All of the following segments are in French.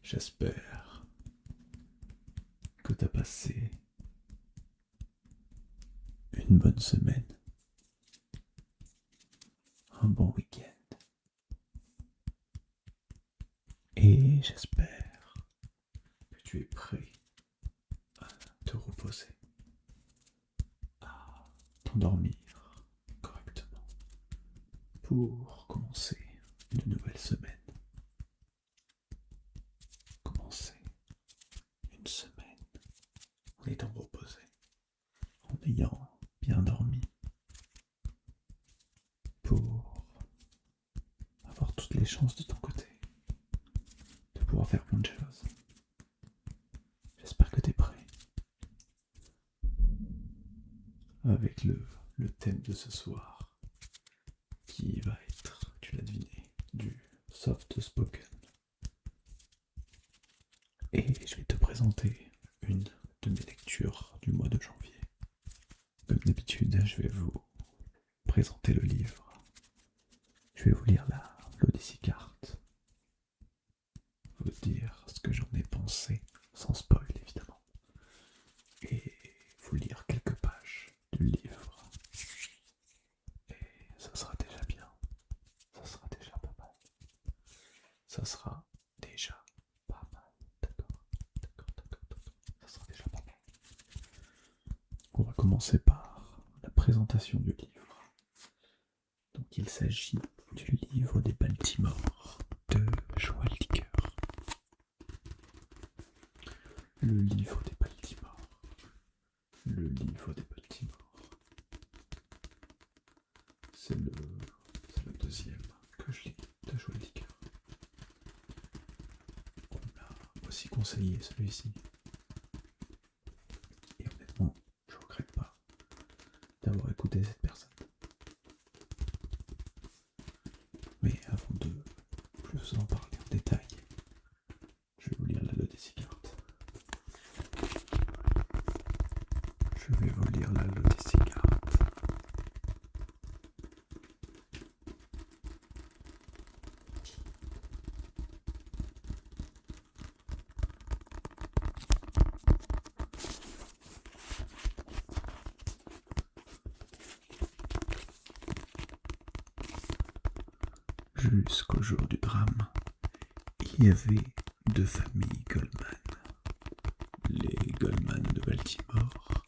J'espère que t'as passé une bonne semaine, un bon week-end, et j'espère que tu es prêt à te reposer, à t'endormir correctement pour commencer une nouvelle semaine, commencer une semaine en étant reposé, en ayant bien dormi, pour avoir toutes les chances de ton côté, de pouvoir faire plein de choses. J'espère que tu es prêt. Avec le thème de ce soir, qui va être, tu l'as deviné, du soft spoken. Et je vais te présenter une de mes lectures du mois de janvier. Comme d'habitude, je vais vous présenter le livre. Je vais vous lire l'Odyssey Card, vous dire ce que j'en ai pensé, sans spoil évidemment, et vous lire quelques pages du livre. Et ça sera déjà bien, ça sera déjà pas mal. Ça sera déjà pas mal, d'accord. Ça sera déjà pas mal. On va commencer par la présentation du livre. Donc il s'agit du livre des Baltimore de Joël Dicker. Le livre des Baltimore. Le livre des Baltimore. C'est le deuxième que je lis de Joël Dicker. On m'a aussi conseillé celui-ci. Et honnêtement, je ne regrette pas d'avoir écouté cette personne. Mais avant de plus en parler en détail, je vais vous lire la L'Odyssey Card. Je vais vous lire la L'Odyssey Card. Jusqu'au jour du drame, il y avait deux familles Goldman. Les Goldman de Baltimore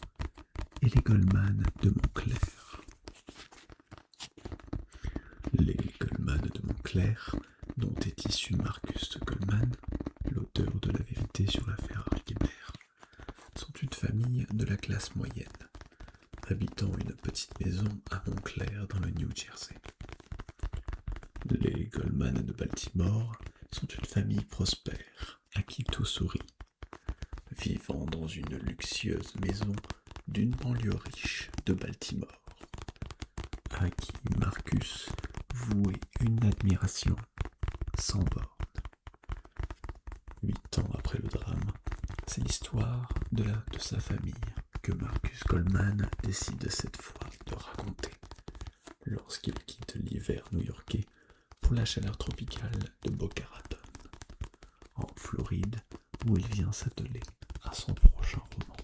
et les Goldman de Montclair. Les Goldman de Montclair, dont est issu Marcus Goldman, l'auteur de La vérité sur l'affaire Archibert, sont une famille de la classe moyenne, habitant une petite maison à Montclair dans le New Jersey. Les Goldman de Baltimore sont une famille prospère, à qui tout sourit, vivant dans une luxueuse maison d'une banlieue riche de Baltimore, à qui Marcus vouait une admiration sans borne. 8 ans après le drame, c'est l'histoire de sa famille que Marcus Goldman décide cette fois de raconter lorsqu'il quitte l'hiver new-yorkais pour la chaleur tropicale de Boca Raton, en Floride, où il vient s'atteler à son prochain roman.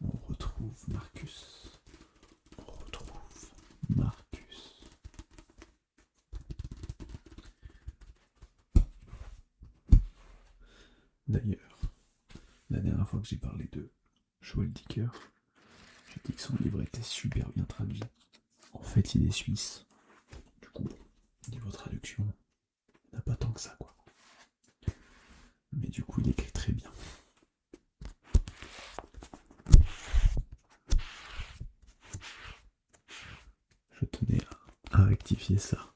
On retrouve Marcus. D'ailleurs, la dernière fois que j'ai parlé de Joël Dicker, j'ai dit que son livre était super bien traduit. En fait, il est suisse. Du coup, niveau traduction, il n'a pas tant que ça, quoi. Mais du coup, il écrit très bien. Je tenais à rectifier ça.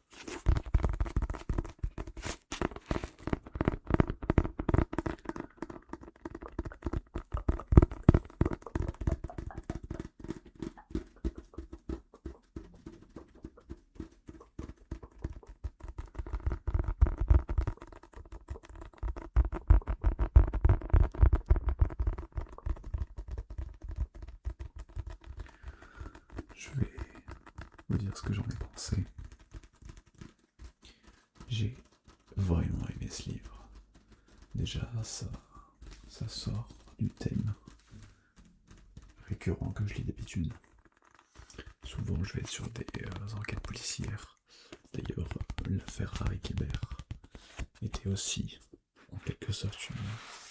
Je vais vous dire ce que j'en ai pensé. J'ai vraiment aimé ce livre. Déjà, ça sort du thème récurrent que je lis d'habitude. Souvent, je vais être sur des enquêtes policières. D'ailleurs, l'affaire Harry Kéber était aussi, en quelque sorte,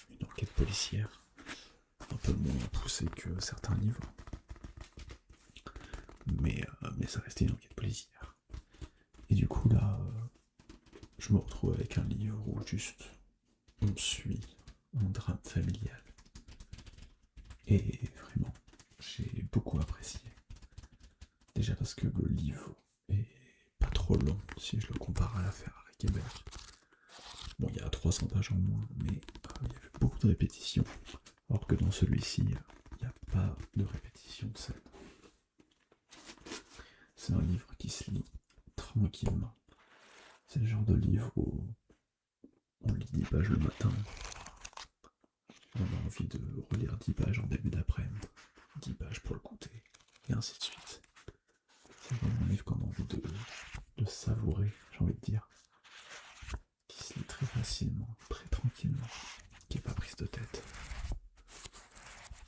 une enquête policière, un peu moins poussée que certains livres, mais ça restait une enquête policière. Et du coup, là, je me retrouve avec un livre où juste on suit un drame familial. Et vraiment, j'ai beaucoup apprécié. Déjà parce que le livre est pas trop long si je le compare à l'affaire Harry Kéber. Bon, il y a 300 pages en moins, mais il y avait beaucoup de répétitions. Alors que dans celui-ci, il n'y a pas de répétition de scène. C'est un livre qui se lit tranquillement. C'est le genre de livre où on lit 10 pages le matin. On a envie de relire 10 pages en début d'après-midi. 10 pages pour le goûter. Et ainsi de suite. C'est vraiment un livre qu'on a envie de savourer, j'ai envie de dire. Qui se lit très facilement, très tranquillement. Qui n'est pas prise de tête.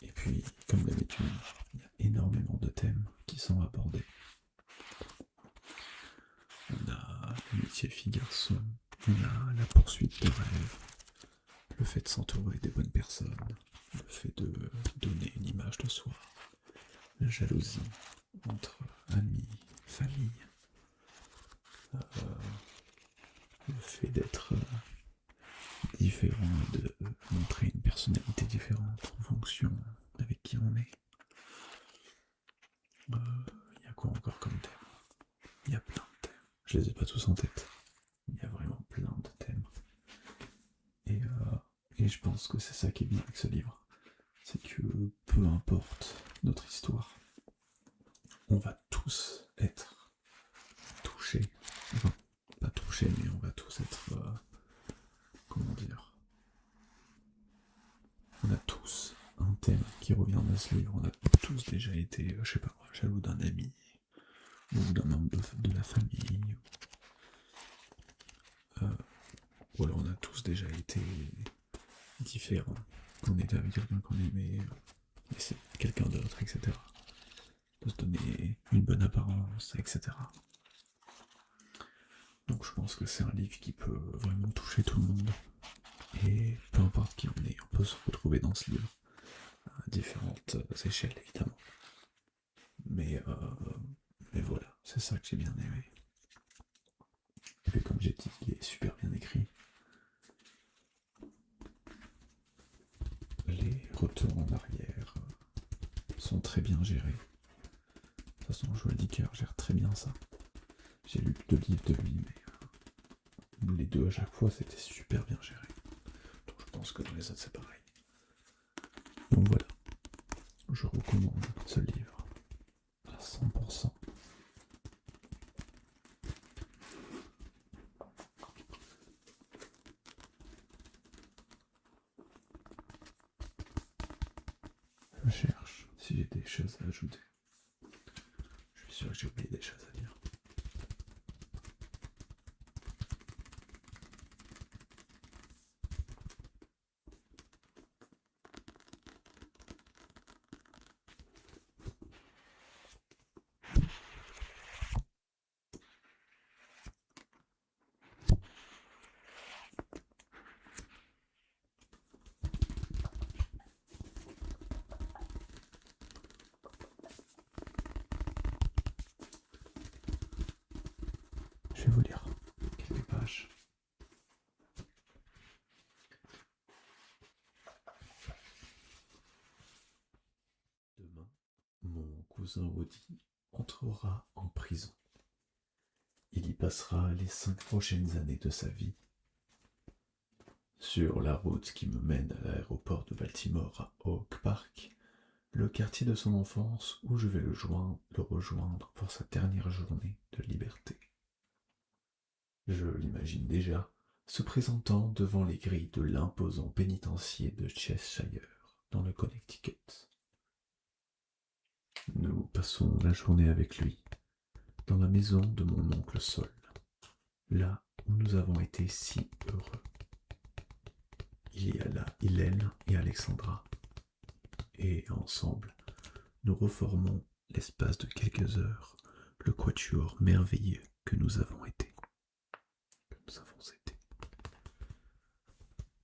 Et puis, comme d'habitude, il y a énormément de thèmes qui sont abordés. On a l'amitié fille-garçon, on a la poursuite de rêves, le fait de s'entourer des bonnes personnes, le fait de donner une image de soi, la jalousie entre amis, famille, le fait d'être différent et de montrer une personnalité différente en fonction avec qui on est. Il y a quoi encore comme thème? Il y a plein de thèmes. Je les ai pas tous en tête. Il y a vraiment plein de thèmes. Et je pense que c'est ça qui est bien avec ce livre. C'est que peu importe notre histoire, on va tous être touchés. Enfin, pas touchés, mais on va tous être... comment dire? On a tous un thème qui revient dans ce livre. On a tous déjà été, je sais pas moi, jaloux d'un ami, ou d'un membre de la famille. Ou alors on a tous déjà été différents. On était avec quelqu'un qu'on aimait, et c'est quelqu'un d'autre, etc. De se donner une bonne apparence, etc. Donc je pense que c'est un livre qui peut vraiment toucher tout le monde. Et peu importe qui on est, on peut se retrouver dans ce livre. À différentes échelles, évidemment. Mais voilà, c'est ça que j'ai bien aimé. Et puis comme j'ai dit, il est super bien écrit. Les retours en arrière sont très bien gérés. De toute façon, Joël Dicker gère très bien ça. J'ai lu 2 livres de lui, mais les 2 à chaque fois, c'était super bien géré. Donc je pense que dans les autres, c'est pareil. Donc voilà, je recommande ce livre à 100%. Je cherche si j'ai des choses à ajouter. Je suis sûr que j'ai oublié des choses à dire. Je vais vous lire quelques pages. Demain, mon cousin Woody entrera en prison. Il y passera les 5 prochaines années de sa vie. Sur la route qui me mène à l'aéroport de Baltimore à Oak Park, le quartier de son enfance où je vais le rejoindre pour sa dernière journée de liberté. Je l'imagine déjà se présentant devant les grilles de l'imposant pénitencier de Cheshire, dans le Connecticut. Nous passons la journée avec lui, dans la maison de mon oncle Sol, là où nous avons été si heureux. Il y a là Hélène et Alexandra, et ensemble, nous reformons l'espace de quelques heures le quatuor merveilleux que nous avons été.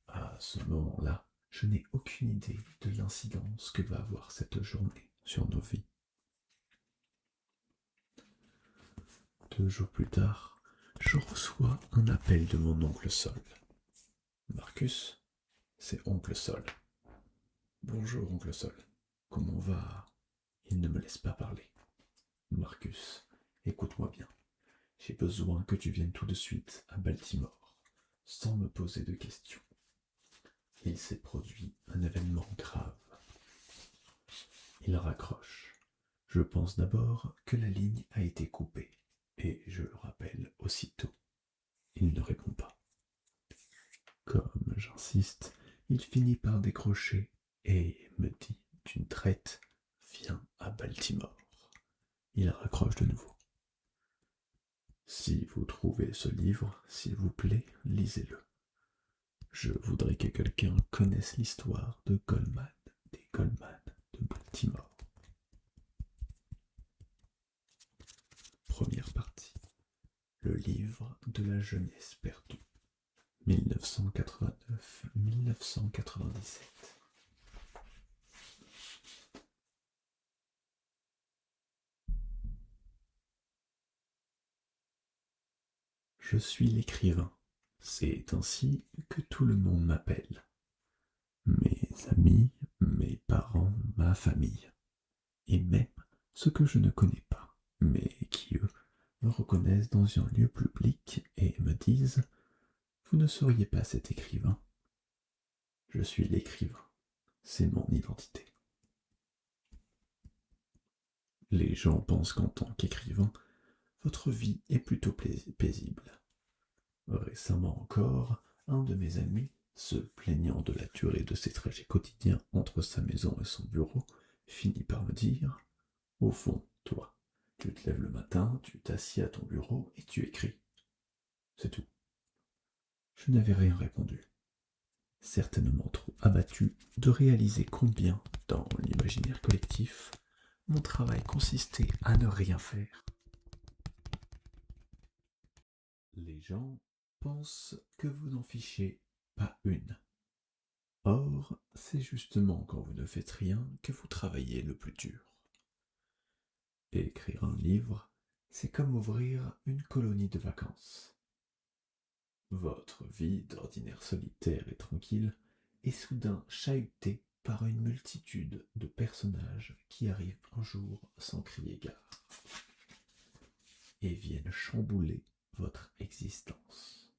À ce moment-là, je n'ai aucune idée de l'incidence que va avoir cette journée sur nos vies. 2 jours plus tard, je reçois un appel de mon oncle Sol. Marcus, c'est oncle Sol. Bonjour oncle Sol, comment va? Il ne me laisse pas parler. Marcus, écoute-moi bien. J'ai besoin que tu viennes tout de suite à Baltimore, sans me poser de questions. Il s'est produit un événement grave. Il raccroche. Je pense d'abord que la ligne a été coupée, et je le rappelle aussitôt. Il ne répond pas. Comme j'insiste, il finit par décrocher et me dit d'une traite « Viens à Baltimore ». Il raccroche de nouveau. Si vous trouvez ce livre, s'il vous plaît, lisez-le. Je voudrais que quelqu'un connaisse l'histoire de Goldman, des Goldman de Baltimore. Première partie. Le livre de la jeunesse perdue. 1989-1997. Je suis l'écrivain. C'est ainsi que tout le monde m'appelle. Mes amis, mes parents, ma famille. Et même ceux que je ne connais pas, mais qui, eux, me reconnaissent dans un lieu public et me disent « Vous ne seriez pas cet écrivain ?» Je suis l'écrivain. C'est mon identité. Les gens pensent qu'en tant qu'écrivain, votre vie est plutôt paisible. Récemment encore, un de mes amis, se plaignant de la durée de ses trajets quotidiens entre sa maison et son bureau, finit par me dire « Au fond, toi, tu te lèves le matin, tu t'assieds à ton bureau et tu écris. C'est tout. » Je n'avais rien répondu. Certainement trop abattu de réaliser combien, dans l'imaginaire collectif, mon travail consistait à ne rien faire. Les gens pensent que vous n'en fichez pas une. Or, c'est justement quand vous ne faites rien que vous travaillez le plus dur. Écrire un livre, c'est comme ouvrir une colonie de vacances. Votre vie d'ordinaire solitaire et tranquille est soudain chahutée par une multitude de personnages qui arrivent un jour sans crier gare et viennent chambouler votre existence.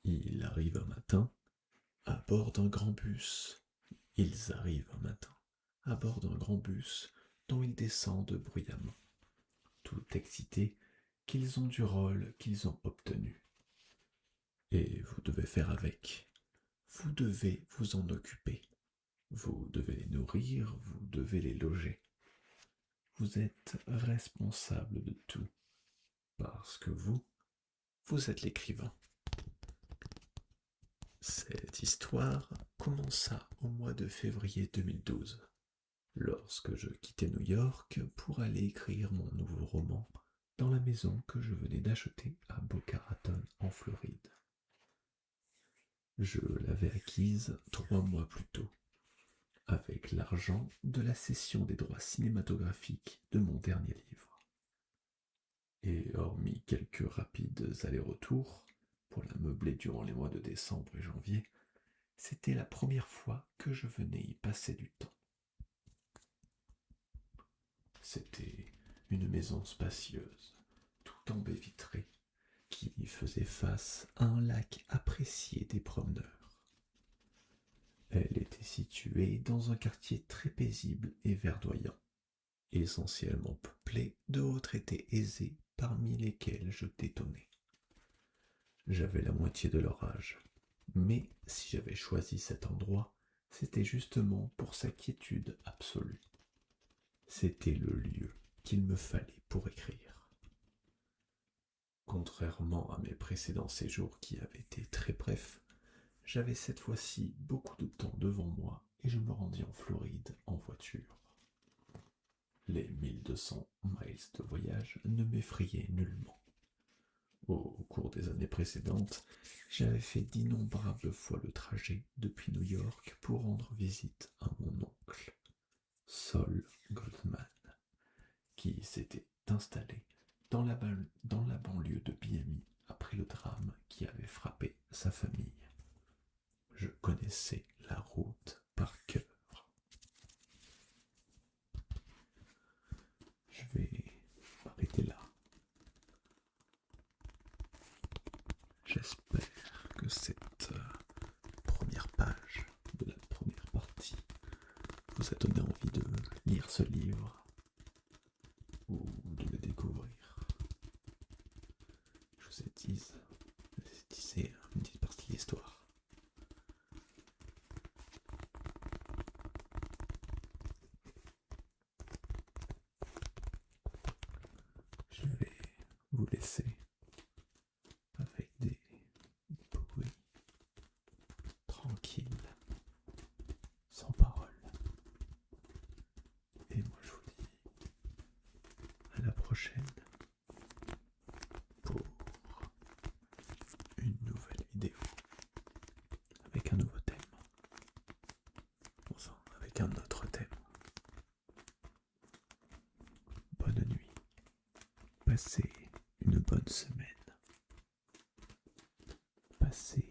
Il arrive un matin à bord d'un grand bus. Ils arrivent un matin à bord d'un grand bus dont ils descendent bruyamment, tout excités qu'ils ont du rôle qu'ils ont obtenu. Et vous devez faire avec. Vous devez vous en occuper. Vous devez les nourrir, vous devez les loger. Vous êtes responsable de tout, parce que vous êtes l'écrivain. Cette histoire commença au mois de février 2012, lorsque je quittais New York pour aller écrire mon nouveau roman dans la maison que je venais d'acheter à Boca Raton, en Floride. Je l'avais acquise 3 mois plus tôt, avec l'argent de la cession des droits cinématographiques de mon dernier livre. Et hormis quelques rapides allers-retours, pour la meubler durant les mois de décembre et janvier, c'était la première fois que je venais y passer du temps. C'était une maison spacieuse, tout en baies vitrées, qui faisait face à un lac apprécié des promeneurs. Elle était située dans un quartier très paisible et verdoyant, essentiellement peuplé de retraités aisés parmi lesquels je détonnais. J'avais la moitié de leur âge, mais si j'avais choisi cet endroit, c'était justement pour sa quiétude absolue. C'était le lieu qu'il me fallait pour écrire. Contrairement à mes précédents séjours qui avaient été très brefs, j'avais cette fois-ci beaucoup de temps devant moi et je me rendis en Floride en voiture. Les 1200 miles de voyage ne m'effrayaient nullement. Au cours des années précédentes, j'avais fait d'innombrables fois le trajet depuis New York pour rendre visite à mon oncle, Saul Goldman, qui s'était installé dans la banlieue de Miami après le drame qui avait frappé sa famille. Je connaissais la route par cœur. Je vais m'arrêter là. J'espère que cette première page de la première partie vous a donné envie de lire ce livre ou de le découvrir. Je vous ai dit, c'est une petite partie de l'histoire. Je vais vous laisser avec des bruits tranquilles, sans parole. Et moi je vous dis à la prochaine pour une nouvelle vidéo avec un nouveau thème. Enfin, avec un autre thème. Bonne nuit. Passez une bonne semaine. Passez